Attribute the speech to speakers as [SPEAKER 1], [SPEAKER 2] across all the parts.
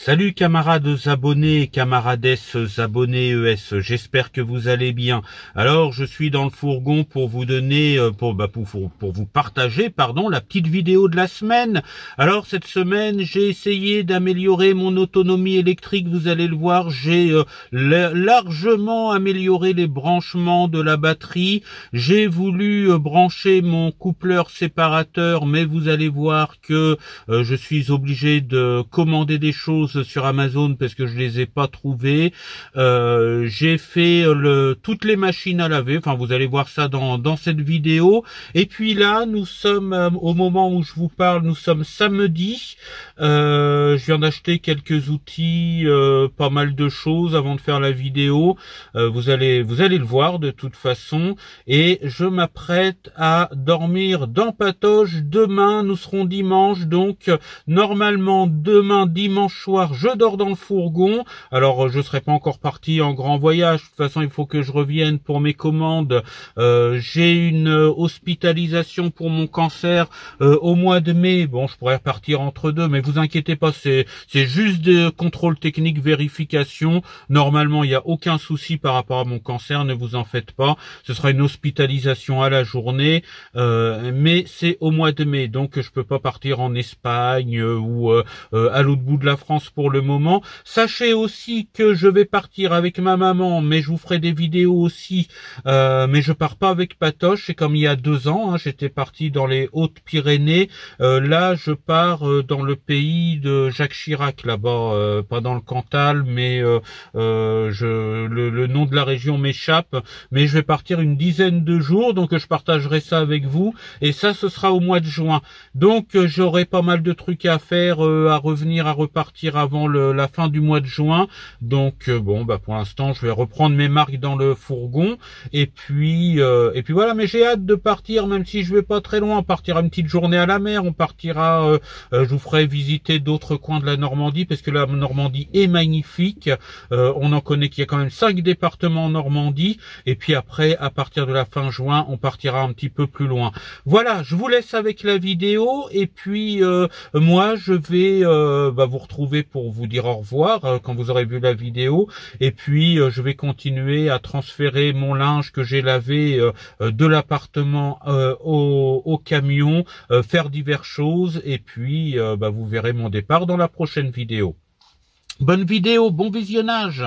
[SPEAKER 1] Salut camarades abonnés, camarades abonnés ES, j'espère que vous allez bien. Alors je suis dans le fourgon pour vous donner, pour vous partager, la petite vidéo de la semaine. Alors cette semaine j'ai essayé d'améliorer mon autonomie électrique, vous allez le voir, j'ai largement amélioré les branchements de la batterie. J'ai voulu brancher mon coupleur séparateur, mais vous allez voir que je suis obligé de commander des choses sur Amazon parce que je les ai pas trouvées. J'ai fait toutes les machines à laver, enfin vous allez voir ça dans cette vidéo. Et puis là nous sommes au moment où je vous parle, nous sommes samedi. Je viens d'acheter quelques outils, pas mal de choses avant de faire la vidéo. Vous allez le voir de toute façon. Et je m'apprête à dormir dans Patoche. Demain nous serons dimanche, donc normalement demain dimanche soir je dors dans le fourgon. Alors je serai pas encore parti en grand voyage, de toute façon il faut que je revienne pour mes commandes. J'ai une hospitalisation pour mon cancer au mois de mai. Bon, je pourrais repartir entre deux, mais vous inquiétez pas, c'est juste des contrôles techniques, vérification. Normalement il n'y a aucun souci par rapport à mon cancer, ne vous en faites pas. Ce sera une hospitalisation à la journée, mais c'est au mois de mai, donc je peux pas partir en Espagne ou à l'autre bout de la France pour le moment. Sachez aussi que je vais partir avec ma maman, mais je vous ferai des vidéos aussi, mais je pars pas avec Patoche. C'est comme il y a 2 ans, hein, j'étais parti dans les Hautes-Pyrénées. Là je pars dans le pays de Jacques Chirac, là-bas, pas dans le Cantal, mais le nom de la région m'échappe, mais je vais partir une dizaine de jours, donc je partagerai ça avec vous, et ça ce sera au mois de juin. Donc j'aurai pas mal de trucs à faire, à revenir, à repartir avant la fin du mois de juin. Donc bon, pour l'instant je vais reprendre mes marques dans le fourgon, et puis voilà. Mais j'ai hâte de partir, même si je vais pas très loin. On partira une petite journée à la mer, on partira, je vous ferai visiter d'autres coins de la Normandie, parce que la Normandie est magnifique. On en connaît qu'il y a quand même 5 départements en Normandie, et puis après à partir de la fin juin on partira un petit peu plus loin. Voilà, je vous laisse avec la vidéo, et puis moi je vais vous retrouver pour vous dire au revoir quand vous aurez vu la vidéo, et puis je vais continuer à transférer mon linge que j'ai lavé de l'appartement au camion, faire diverses choses, et puis vous verrez mon départ dans la prochaine vidéo. Bonne vidéo, bon visionnage.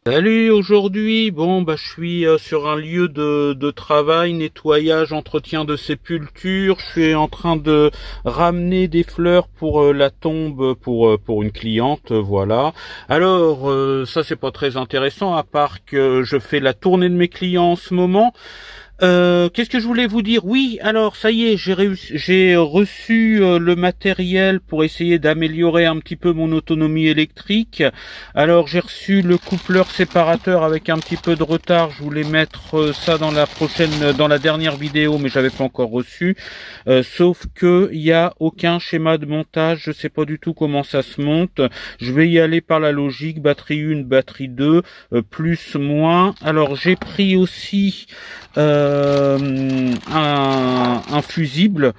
[SPEAKER 1] Salut, aujourd'hui, je suis sur un lieu de travail, nettoyage, entretien de sépulture. Je suis en train de ramener des fleurs pour la tombe pour une cliente, voilà. Alors, ça c'est pas très intéressant, à part que je fais la tournée de mes clients en ce moment. Qu'est-ce que je voulais vous dire? Oui, alors ça y est, j'ai reçu le matériel pour essayer d'améliorer un petit peu mon autonomie électrique. Alors j'ai reçu le coupleur séparateur avec un petit peu de retard. Je voulais mettre ça dans la dernière vidéo, mais j'avais pas encore reçu. Sauf que il y a aucun schéma de montage. Je sais pas du tout comment ça se monte. Je vais y aller par la logique, batterie 1, batterie 2, plus, moins. Alors j'ai pris aussi un fusible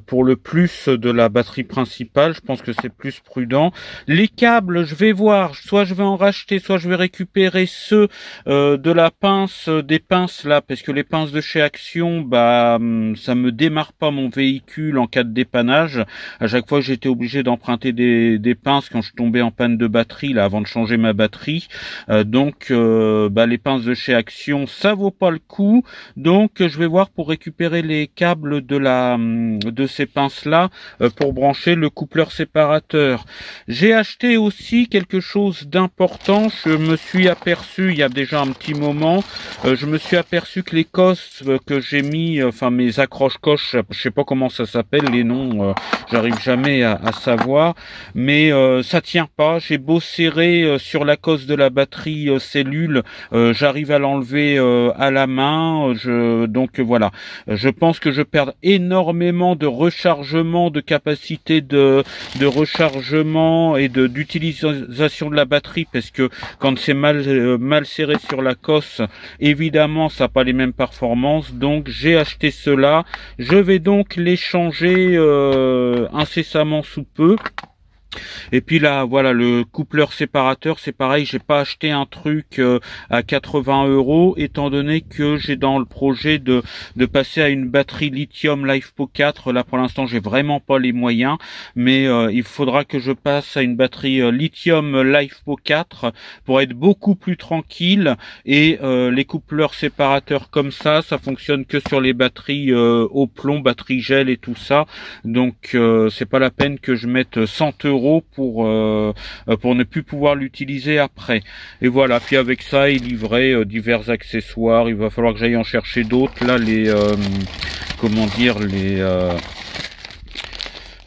[SPEAKER 1] pour le plus de la batterie principale. Je pense que c'est plus prudent. Les câbles, je vais voir, soit je vais en racheter, soit je vais récupérer ceux de la pince, des pinces là, parce que les pinces de chez Action, ça me démarre pas mon véhicule en cas de dépannage. À chaque fois j'étais obligé d'emprunter des pinces quand je tombais en panne de batterie là, avant de changer ma batterie. Donc les pinces de chez Action, ça vaut pas le coup. Donc je vais voir pour récupérer les câbles de ces pinces là pour brancher le coupleur séparateur. J'ai acheté aussi quelque chose d'important. Je me suis aperçu il y a déjà un petit moment, je me suis aperçu que les cosses que j'ai mis, mes accroche-coches, je sais pas comment ça s'appelle les noms, j'arrive jamais à savoir, mais ça tient pas. J'ai beau serrer sur la cosse de la batterie cellule, j'arrive à l'enlever à la main. Donc voilà, je pense que je perds énormément de rechargement, de capacité de rechargement et d'utilisation de la batterie, parce que quand c'est mal serré sur la cosse, évidemment ça n'a pas les mêmes performances. Donc j'ai acheté cela, je vais donc les changer incessamment sous peu. Et puis là, voilà, le coupleur séparateur, c'est pareil, j'ai pas acheté un truc à 80 €, étant donné que j'ai dans le projet de passer à une batterie lithium LiFePO 4. Là, pour l'instant, j'ai vraiment pas les moyens, mais il faudra que je passe à une batterie lithium LiFePO 4 pour être beaucoup plus tranquille. Et les coupleurs séparateurs comme ça fonctionne que sur les batteries au plomb, batterie gel et tout ça. Donc, c'est pas la peine que je mette 100 € pour ne plus pouvoir l'utiliser après. Et voilà, puis avec ça il livrait divers accessoires. Il va falloir que j'aille en chercher d'autres. Là, les comment dire, les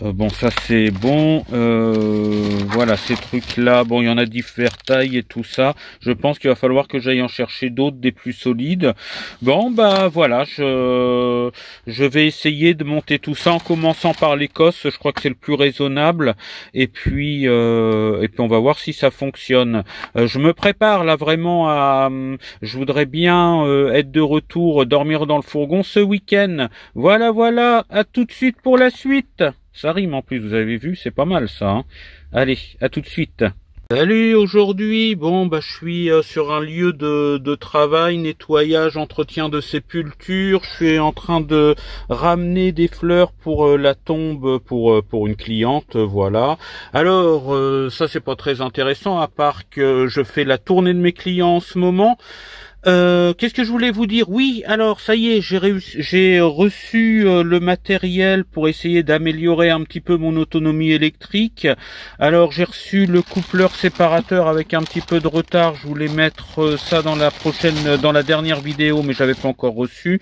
[SPEAKER 1] bon, ça c'est bon. Voilà, ces trucs-là, bon, il y en a diverses tailles et tout ça. Je pense qu'il va falloir que j'aille en chercher d'autres, des plus solides. Bon, bah voilà, je vais essayer de monter tout ça en commençant par l'Écosse. Je crois que c'est le plus raisonnable. Et puis on va voir si ça fonctionne. Je me prépare là vraiment à. Je voudrais bien être de retour, dormir dans le fourgon ce week-end. Voilà, voilà. À tout de suite pour la suite. Ça rime en plus, vous avez vu, c'est pas mal ça. Hein. Allez, à tout de suite. Salut, aujourd'hui, bon, bah, je suis sur un lieu de travail, nettoyage, entretien de sépulture. Je suis en train de ramener des fleurs pour la tombe pour une cliente, voilà. Alors, ça c'est pas très intéressant, à part que je fais la tournée de mes clients en ce moment. Qu'est-ce que je voulais vous dire? Oui, alors ça y est, j'ai reçu le matériel pour essayer d'améliorer un petit peu mon autonomie électrique. Alors j'ai reçu le coupleur séparateur avec un petit peu de retard. Je voulais mettre ça dans la dernière vidéo, mais j'avais pas encore reçu.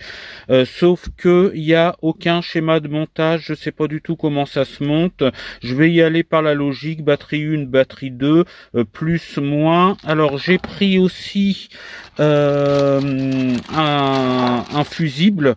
[SPEAKER 1] Sauf que il y a aucun schéma de montage. Je sais pas du tout comment ça se monte. Je vais y aller par la logique. Batterie 1, batterie 2, plus, moins. Alors j'ai pris aussi un fusible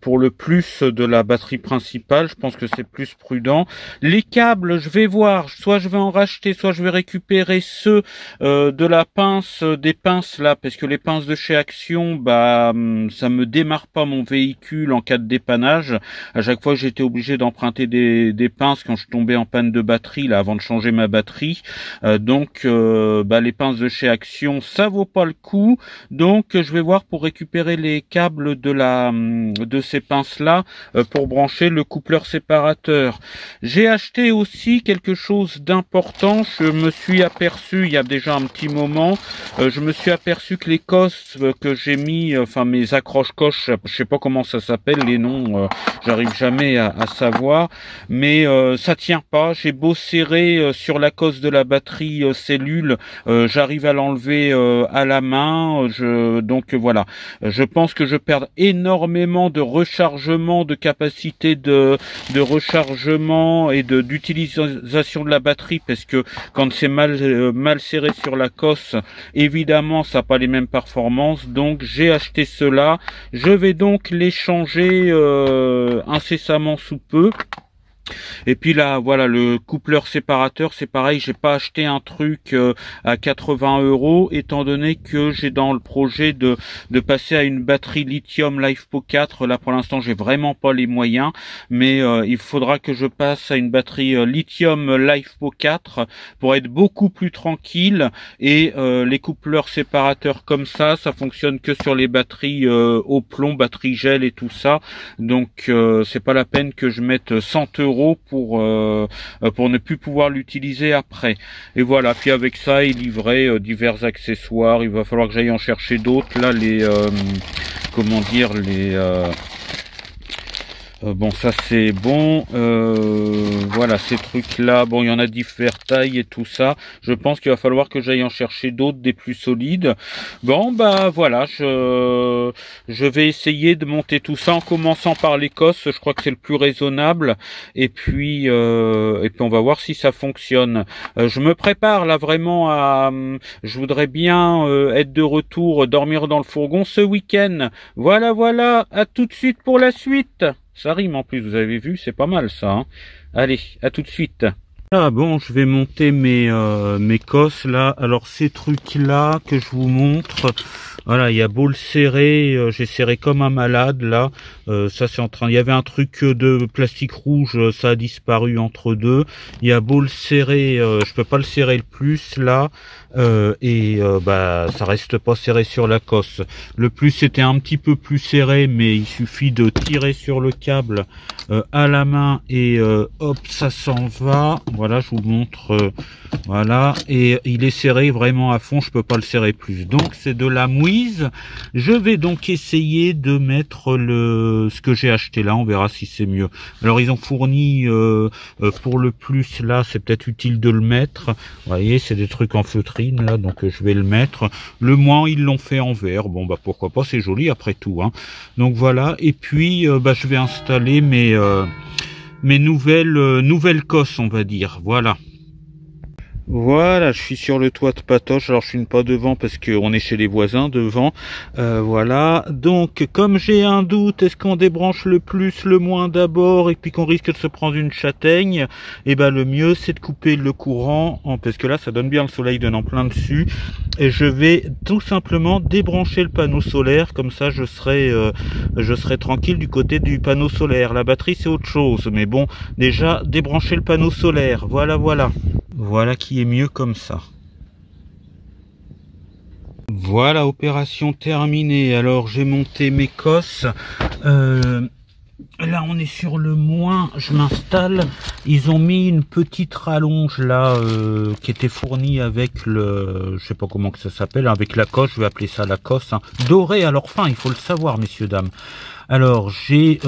[SPEAKER 1] pour le plus de la batterie principale. Je pense que c'est plus prudent. Les câbles, je vais voir, soit je vais en racheter, soit je vais récupérer ceux de la pince, des pinces là, parce que les pinces de chez Action, bah ça me démarre pas mon véhicule en cas de dépannage. À chaque fois j'étais obligé d'emprunter des pinces quand je tombais en panne de batterie là avant de changer ma batterie. Donc bah les pinces de chez Action, ça vaut pas le coup. Donc je vais voir pour récupérer les câbles de ces pinces là pour brancher le coupleur séparateur. J'ai acheté aussi quelque chose d'important. Je me suis aperçu il y a déjà un petit moment, je me suis aperçu que les cosses que j'ai mis, enfin mes accroche-coches, je sais pas comment ça s'appelle les noms, j'arrive jamais à savoir, mais ça tient pas. J'ai beau serrer sur la cosse de la batterie cellule, j'arrive à l'enlever à la main. Donc voilà, je pense que je perds énormément de rechargement, de capacité de rechargement et d'utilisation de la batterie, parce que quand c'est mal serré sur la cosse, évidemment ça n'a pas les mêmes performances. Donc j'ai acheté cela, je vais donc les changer incessamment sous peu. Et puis là, voilà, le coupleur séparateur, c'est pareil, j'ai pas acheté un truc à 80 €, étant donné que j'ai dans le projet de passer à une batterie lithium LiFePO 4. Là, pour l'instant, j'ai vraiment pas les moyens, mais il faudra que je passe à une batterie lithium LiFePO 4 pour être beaucoup plus tranquille. Et les coupleurs séparateurs comme ça fonctionne que sur les batteries au plomb, batterie gel et tout ça. Donc, c'est pas la peine que je mette 100 € pour ne plus pouvoir l'utiliser après. Et voilà, puis avec ça il livrait divers accessoires. Il va falloir que j'aille en chercher d'autres. Là, les comment dire, les bon, ça c'est bon. Voilà, ces trucs-là, bon, il y en a diverses tailles et tout ça. Je pense qu'il va falloir que j'aille en chercher d'autres, des plus solides. Bon, bah voilà, je vais essayer de monter tout ça en commençant par l'Écosse. Je crois que c'est le plus raisonnable. Et puis on va voir si ça fonctionne. Je me prépare là vraiment à. Je voudrais bien être de retour, dormir dans le fourgon ce week-end. Voilà, voilà. À tout de suite pour la suite. Ça rime en plus, vous avez vu, c'est pas mal ça. Hein. Allez, à tout de suite. Ah bon, je vais monter mes cosses là. Alors ces trucs là que je vous montre, Voilà, il y a beau le serrer, j'ai serré comme un malade là. Ça c'est en train. Il y avait un truc de plastique rouge, ça a disparu entre deux. Il y a beau le serrer, je peux pas le serrer le plus là. Bah ça reste pas serré sur la cosse. Le plus c'était un petit peu plus serré, mais il suffit de tirer sur le câble à la main et hop, ça s'en va. Voilà, je vous montre. Voilà, et il est serré vraiment à fond, je peux pas le serrer plus. Donc c'est de la mouise. Je vais donc essayer de mettre ce que j'ai acheté là, on verra si c'est mieux. Alors ils ont fourni pour le plus là, c'est peut-être utile de le mettre. Vous voyez, c'est des trucs en feutrine là, donc je vais le mettre. Le moins ils l'ont fait en verre, bon bah pourquoi pas, c'est joli après tout, hein. Donc voilà, et puis bah je vais installer mes nouvelles cosses, on va dire. Voilà, je suis sur le toit de Patoche. Alors je suis pas devant parce qu'on est chez les voisins devant. Voilà, donc comme j'ai un doute, est-ce qu'on débranche le plus, le moins d'abord, et puis qu'on risque de se prendre une châtaigne, et ben le mieux c'est de couper le courant, parce que là ça donne bien, le soleil donne en plein dessus. Et je vais tout simplement débrancher le panneau solaire, comme ça je serai tranquille du côté du panneau solaire. La batterie c'est autre chose, mais bon, déjà débrancher le panneau solaire, voilà qui est mieux comme ça. Voilà, opération terminée. Alors j'ai monté mes cosses. Là on est sur le moins, je m'installe. Ils ont mis une petite rallonge là qui était fournie avec je sais pas comment que ça s'appelle, avec la cosse, je vais appeler ça la cosse, hein. Dorée à leur fin, il faut le savoir messieurs dames. Alors j'ai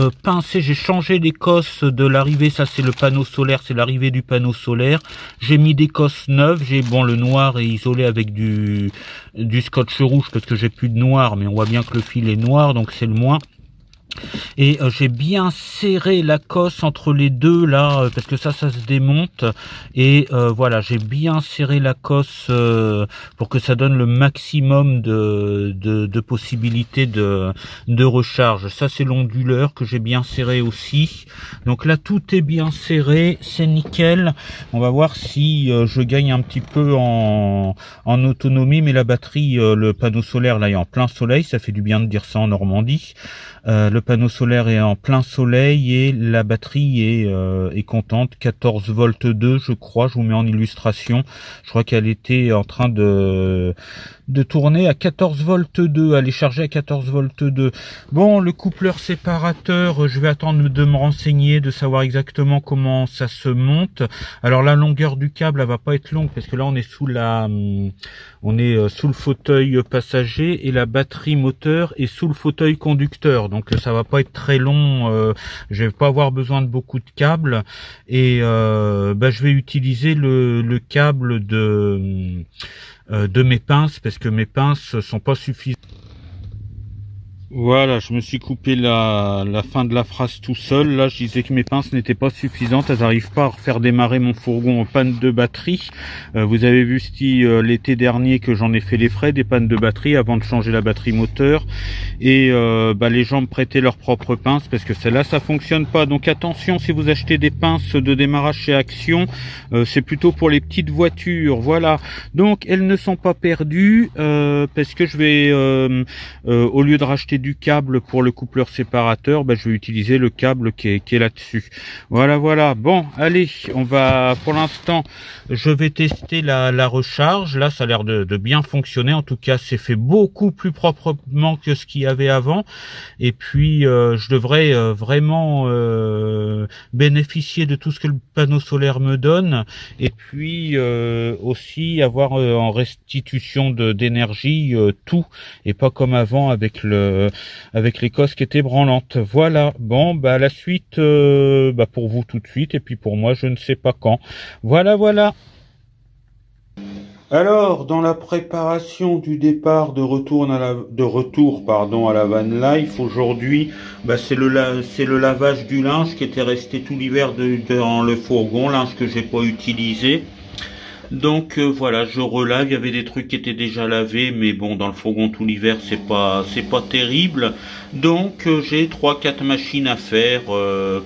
[SPEAKER 1] j'ai changé les cosses de l'arrivée, ça c'est le panneau solaire, c'est l'arrivée du panneau solaire. J'ai mis des cosses neuves, le noir est isolé avec du scotch rouge parce que j'ai plus de noir, mais on voit bien que le fil est noir, donc c'est le moins. Et j'ai bien serré la cosse entre les deux là, parce que ça se démonte, et voilà, j'ai bien serré la cosse pour que ça donne le maximum de possibilités de recharge. Ça c'est l'onduleur que j'ai bien serré aussi. Donc là tout est bien serré, c'est nickel. On va voir si je gagne un petit peu en autonomie, mais la batterie, le panneau solaire là est en plein soleil, ça fait du bien de dire ça en Normandie. Le panneau solaire est en plein soleil et la batterie est contente. 14 volts 2 je crois, je vous mets en illustration. Je crois qu'elle était en train de tourner à 14 volts 2, elle est chargée à 14 volts 2. Bon, le coupleur séparateur, je vais attendre de me renseigner, de savoir exactement comment ça se monte. Alors la longueur du câble, elle va pas être longue parce que là on est sous le fauteuil passager et la batterie moteur est sous le fauteuil conducteur. Donc ça va pas être très long, je vais pas avoir besoin de beaucoup de câbles, et je vais utiliser le câble de mes pinces parce que mes pinces sont pas suffisantes. Voilà, je me suis coupé la fin de la phrase tout seul. Là, je disais que mes pinces n'étaient pas suffisantes. Elles n'arrivent pas à faire démarrer mon fourgon en panne de batterie. Vous avez vu l'été dernier que j'en ai fait les frais des pannes de batterie avant de changer la batterie moteur. Et les gens me prêtaient leurs propres pinces parce que celle-là, ça fonctionne pas. Donc attention, si vous achetez des pinces de démarrage chez Action, c'est plutôt pour les petites voitures. Voilà. Donc elles ne sont pas perdues parce que je vais, au lieu de racheter du câble pour le coupleur séparateur, je vais utiliser le câble qui est là-dessus. Voilà. Bon, allez, on va, pour l'instant, je vais tester la recharge. Là, ça a l'air de bien fonctionner. En tout cas, c'est fait beaucoup plus proprement que ce qu'il y avait avant. Et puis, je devrais vraiment bénéficier de tout ce que le panneau solaire me donne. Et puis, aussi avoir en restitution d'énergie tout, et pas comme avant avec les cosses qui étaient branlantes. Voilà, bon, la suite pour vous tout de suite, et puis pour moi je ne sais pas quand. Voilà. Alors, dans la préparation du départ de retour à la van life, aujourd'hui, c'est le lavage du linge qui était resté tout l'hiver dans le fourgon, linge que j'ai pas utilisé. Donc voilà, je relave. Il y avait des trucs qui étaient déjà lavés, mais bon, dans le fourgon tout l'hiver, c'est pas terrible. Donc j'ai 3-4 machines à faire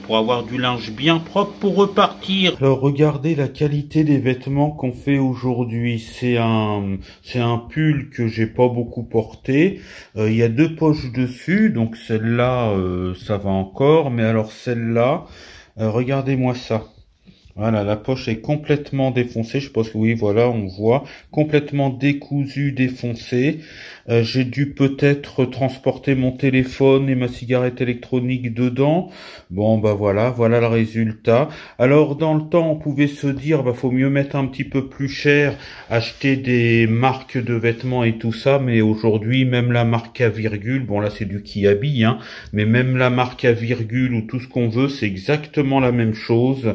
[SPEAKER 1] pour avoir du linge bien propre pour repartir. Alors regardez la qualité des vêtements qu'on fait aujourd'hui. C'est un pull que j'ai pas beaucoup porté. Il y a 2 poches dessus, donc celle-là ça va encore, mais alors celle-là, regardez-moi ça. Voilà, la poche est complètement défoncée. Je pense que oui, voilà, on voit complètement décousu, défoncé. J'ai dû peut-être transporter mon téléphone et ma cigarette électronique dedans. Bon, bah voilà le résultat. Alors, dans le temps, on pouvait se dire, bah faut mieux mettre un petit peu plus cher, acheter des marques de vêtements et tout ça. Mais aujourd'hui, même la marque à virgule, bon là c'est du Kiabi, hein, mais même la marque à virgule ou tout ce qu'on veut, c'est exactement la même chose.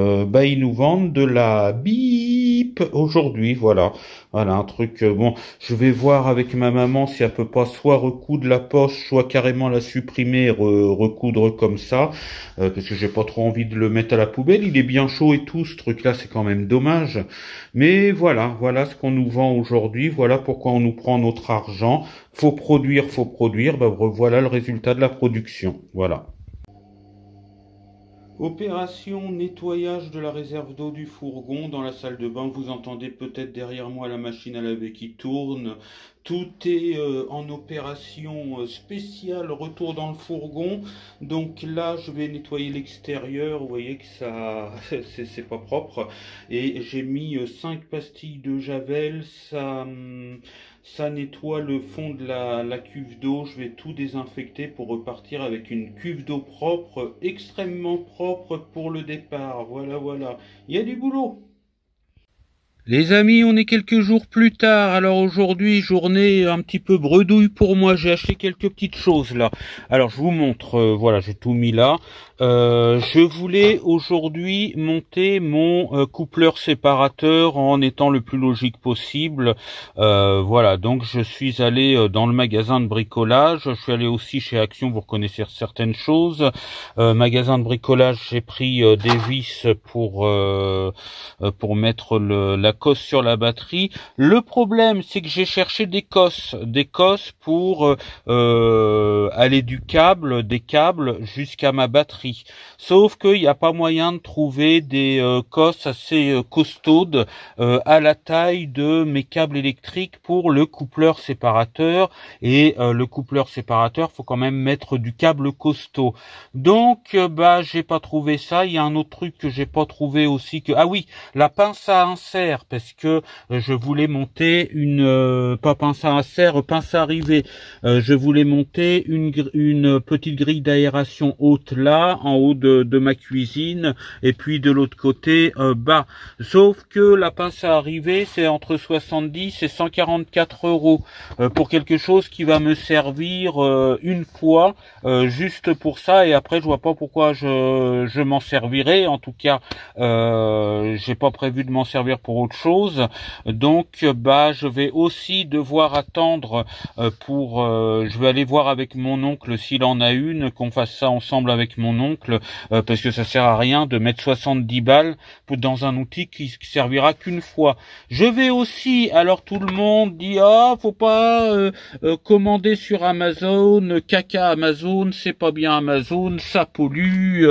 [SPEAKER 1] Bah ils nous vendent de la bip aujourd'hui, voilà un truc, bon, je vais voir avec ma maman si elle peut pas soit recoudre la poche, soit carrément la supprimer et recoudre comme ça, parce que j'ai pas trop envie de le mettre à la poubelle. Il est bien chaud et tout, ce truc là, c'est quand même dommage, mais voilà ce qu'on nous vend aujourd'hui, voilà pourquoi on nous prend notre argent. Faut produire, bah voilà le résultat de la production, voilà. Opération nettoyage de la réserve d'eau du fourgon dans la salle de bain. Vous entendez peut-être derrière moi la machine à laver qui tourne. Tout est en opération spéciale, retour dans le fourgon. Donc là, je vais nettoyer l'extérieur. Vous voyez que ça, c'est pas propre. Et j'ai mis 5 pastilles de Javel. Ça nettoie le fond de la cuve d'eau. Je vais tout désinfecter pour repartir avec une cuve d'eau propre, extrêmement propre pour le départ. Voilà. Il y a du boulot. Les amis, on est quelques jours plus tard. Alors aujourd'hui, journée un petit peu bredouille pour moi. J'ai acheté quelques petites choses là. Alors je vous montre, voilà, j'ai tout mis là. Je voulais aujourd'hui monter mon coupleur séparateur en étant le plus logique possible. Voilà, donc je suis allé dans le magasin de bricolage. Je suis allé aussi chez Action, vous reconnaissez certaines choses. Magasin de bricolage, j'ai pris des vis pour mettre la cosse sur la batterie. Le problème, c'est que j'ai cherché des cosses pour aller des câbles jusqu'à ma batterie. Sauf qu'il n'y a pas moyen de trouver des cosses assez costaudes à la taille de mes câbles électriques pour le coupleur séparateur. Et le coupleur séparateur, faut quand même mettre du câble costaud. Donc, bah, j'ai pas trouvé ça. Il y a un autre truc que j'ai pas trouvé aussi ah oui, la pince à insert, parce que je voulais monter pas pince à insert, pince à rivet. Je voulais monter une petite grille d'aération haute là, en haut de ma cuisine, et puis de l'autre côté bas. Sauf que la pince à rivet, c'est entre 70 et 144 euros pour quelque chose qui va me servir une fois, juste pour ça, et après je vois pas pourquoi je m'en servirai. En tout cas, j'ai pas prévu de m'en servir pour autre chose. Donc bah je vais aussi devoir attendre je vais aller voir avec mon oncle s'il en a une, qu'on fasse ça ensemble avec mon oncle, parce que ça sert à rien de mettre 70 balles dans un outil qui servira qu'une fois. Je vais aussi, alors tout le monde dit faut pas commander sur Amazon, caca Amazon, c'est pas bien Amazon, ça pollue.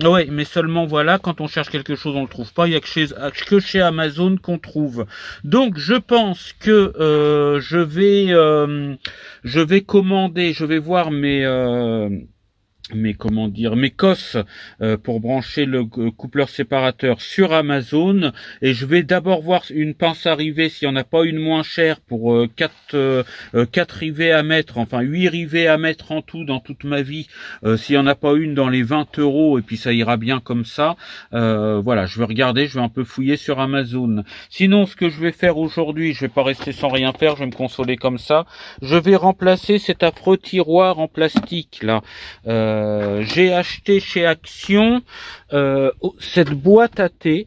[SPEAKER 1] Ouais, mais seulement voilà, quand on cherche quelque chose on le trouve pas, il y a que chez Amazon qu'on trouve. Donc je pense que je vais commander, je vais voir mes cosses pour brancher le coupleur séparateur sur Amazon, et je vais d'abord voir une pince à rivet s'il n'y en a pas une moins chère pour 4 rivets à mettre, enfin 8 rivets à mettre en tout dans toute ma vie, s'il n'y en a pas une dans les 20 euros, et puis ça ira bien comme ça. Voilà, je vais regarder, je vais un peu fouiller sur Amazon. Sinon, ce que je vais faire aujourd'hui, je vais pas rester sans rien faire, je vais me consoler comme ça. Je vais remplacer cet affreux tiroir en plastique là. J'ai acheté chez Action cette boîte à thé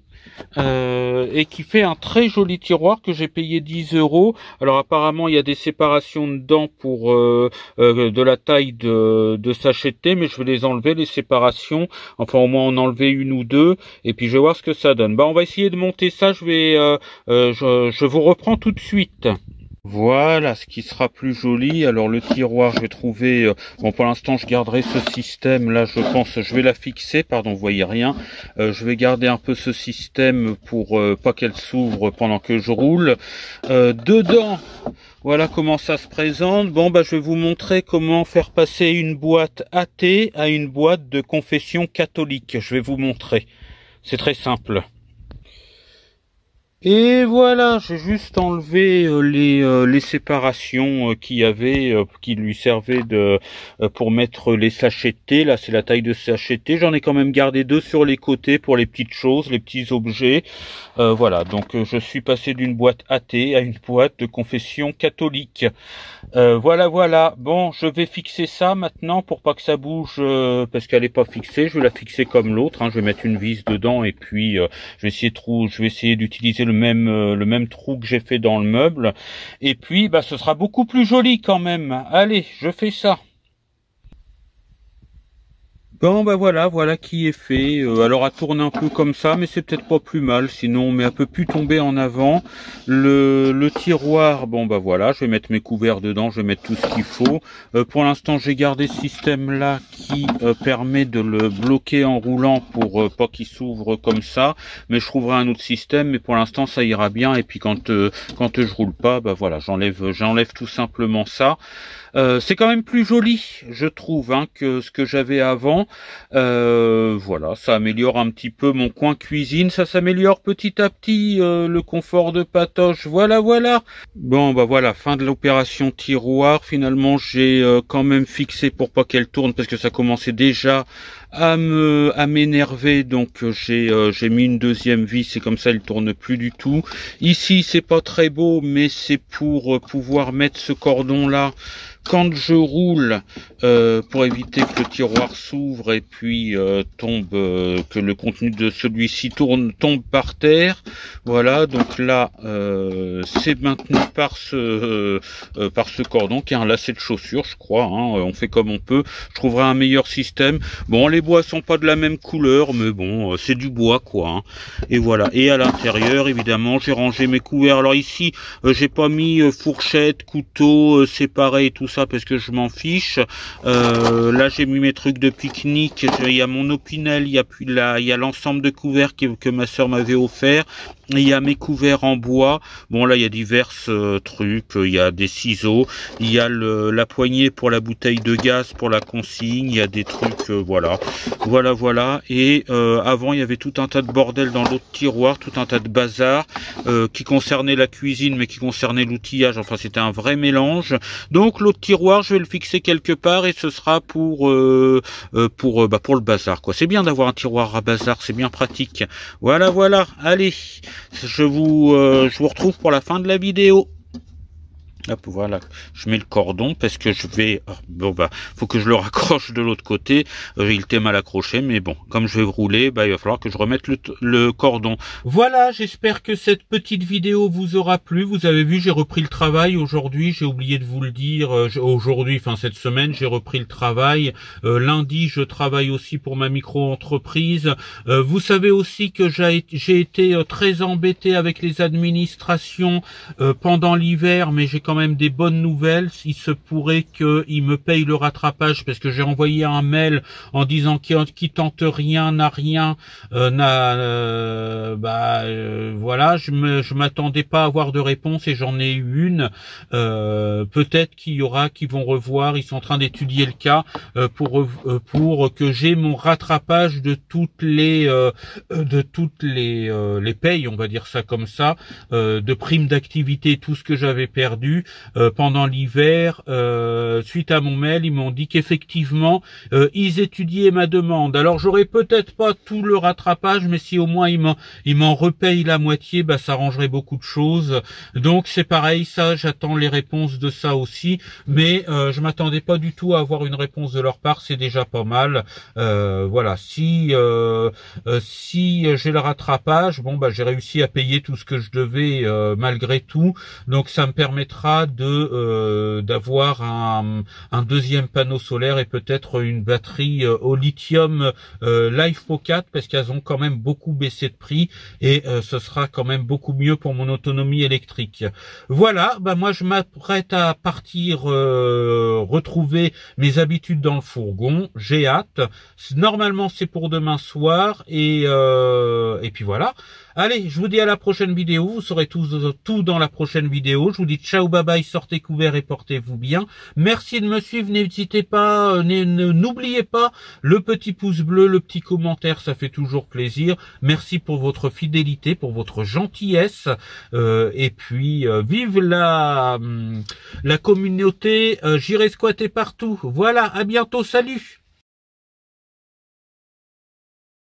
[SPEAKER 1] et qui fait un très joli tiroir que j'ai payé 10 €. Alors apparemment il y a des séparations dedans pour de la taille de sachet de thé, mais je vais les enlever les séparations, enfin au moins en enlever une ou deux, et puis je vais voir ce que ça donne. Bah on va essayer de monter ça, je vous reprends tout de suite. Voilà ce qui sera plus joli. Alors le tiroir, je vais trouver, bon pour l'instant je garderai ce système là, je pense, je vais la fixer, pardon vous voyez rien, je vais garder un peu ce système pour pas qu'elle s'ouvre pendant que je roule. Dedans, voilà comment ça se présente. Bon bah je vais vous montrer comment faire passer une boîte athée à une boîte de confession catholique. Je vais vous montrer, c'est très simple. Et voilà, j'ai juste enlevé les séparations qu'il y avait, qui lui servaient pour mettre les sachets de thé. Là, c'est la taille de sachet de thé. J'en ai quand même gardé deux sur les côtés pour les petites choses, les petits objets. Voilà, donc je suis passé d'une boîte athée à une boîte de confession catholique. Voilà. Bon, je vais fixer ça maintenant pour pas que ça bouge, parce qu'elle n'est pas fixée. Je vais la fixer comme l'autre. Hein. Je vais mettre une vis dedans et puis je vais essayer d'utiliser le même trou que j'ai fait dans le meuble, et puis bah ce sera beaucoup plus joli quand même. Allez, je fais ça. Bon bah voilà qui est fait. Alors à tourner un peu comme ça, mais c'est peut-être pas plus mal, sinon on met un peu plus tomber en avant. Le tiroir, bon bah voilà, je vais mettre mes couverts dedans, je vais mettre tout ce qu'il faut. Pour l'instant j'ai gardé ce système là qui permet de le bloquer en roulant pour pas qu'il s'ouvre comme ça, mais je trouverai un autre système, mais pour l'instant ça ira bien. Et puis quand je roule pas, bah voilà, j'enlève tout simplement ça. C'est quand même plus joli, je trouve, hein, que ce que j'avais avant. Voilà, ça améliore un petit peu mon coin cuisine, ça s'améliore petit à petit, le confort de patoche. Voilà. Bon, bah voilà, fin de l'opération tiroir. Finalement, j'ai quand même fixé pour pas qu'elle tourne, parce que ça commençait déjà à m'énerver, donc j'ai mis une deuxième vis et comme ça elle tourne plus du tout. Ici c'est pas très beau, mais c'est pour pouvoir mettre ce cordon là quand je roule, pour éviter que le tiroir s'ouvre et puis tombe, que le contenu de celui-ci tombe par terre. Voilà, donc là c'est maintenu par ce cordon qui est un lacet de chaussure, je crois, hein. On fait comme on peut. Je trouverai un meilleur système. Bon, les bois sont pas de la même couleur, mais bon, c'est du bois quoi, hein. Et voilà. Et à l'intérieur, évidemment, j'ai rangé mes couverts. Alors ici, j'ai pas mis fourchette, couteau séparés et tout ça parce que je m'en fiche. Là, j'ai mis mes trucs de pique-nique. Il y a mon opinel, il y a l'ensemble de couverts que ma sœur m'avait offert. Il y a mes couverts en bois. Bon là il y a divers trucs, il y a des ciseaux, il y a la poignée pour la bouteille de gaz pour la consigne, il y a des trucs, voilà. Et avant il y avait tout un tas de bordel dans l'autre tiroir, tout un tas de bazar qui concernait la cuisine mais qui concernait l'outillage, enfin c'était un vrai mélange. Donc l'autre tiroir je vais le fixer quelque part et ce sera pour le bazar quoi. C'est bien d'avoir un tiroir à bazar, c'est bien pratique. Voilà, allez. Je vous retrouve pour la fin de la vidéo. Hop, voilà, je mets le cordon parce que je vais... bon bah, faut que je le raccroche de l'autre côté. Il était mal accroché, mais bon, comme je vais rouler, bah il va falloir que je remette le cordon. Voilà, j'espère que cette petite vidéo vous aura plu. Vous avez vu, j'ai repris le travail aujourd'hui. J'ai oublié de vous le dire. Aujourd'hui, enfin cette semaine, j'ai repris le travail. Lundi, je travaille aussi pour ma micro-entreprise. Vous savez aussi que j'ai été très embêté avec les administrations pendant l'hiver, mais j'ai quand même des bonnes nouvelles. Il se pourrait qu'ils me payent le rattrapage parce que j'ai envoyé un mail en disant qui tente rien n'a rien. Voilà, je m'attendais pas à avoir de réponse et j'en ai eu une. Peut-être qu'il y aura qui vont revoir. Ils sont en train d'étudier le cas pour que j'ai mon rattrapage de toutes les payes, on va dire ça comme ça, de primes d'activité, tout ce que j'avais perdu. pendant l'hiver, suite à mon mail, ils m'ont dit qu'effectivement ils étudiaient ma demande. Alors j'aurais peut-être pas tout le rattrapage, mais si au moins ils m'en repayent la moitié, bah ça arrangerait beaucoup de choses. Donc c'est pareil, ça j'attends les réponses de ça aussi, mais je m'attendais pas du tout à avoir une réponse de leur part, c'est déjà pas mal. Voilà, si j'ai le rattrapage, bon bah j'ai réussi à payer tout ce que je devais malgré tout, donc ça me permettra de d'avoir un deuxième panneau solaire et peut-être une batterie au lithium LiFePO 4, parce qu'elles ont quand même beaucoup baissé de prix et ce sera quand même beaucoup mieux pour mon autonomie électrique. Voilà, bah moi je m'apprête à partir retrouver mes habitudes dans le fourgon, j'ai hâte. Normalement c'est pour demain soir et puis voilà. Allez, je vous dis à la prochaine vidéo, vous saurez tout dans la prochaine vidéo. Je vous dis ciao, bye bye, sortez couverts et portez-vous bien. Merci de me suivre, n'hésitez pas, n'oubliez pas le petit pouce bleu, le petit commentaire, ça fait toujours plaisir. Merci pour votre fidélité, pour votre gentillesse, et puis vive la communauté, j'irai squatter partout. Voilà, à bientôt, salut.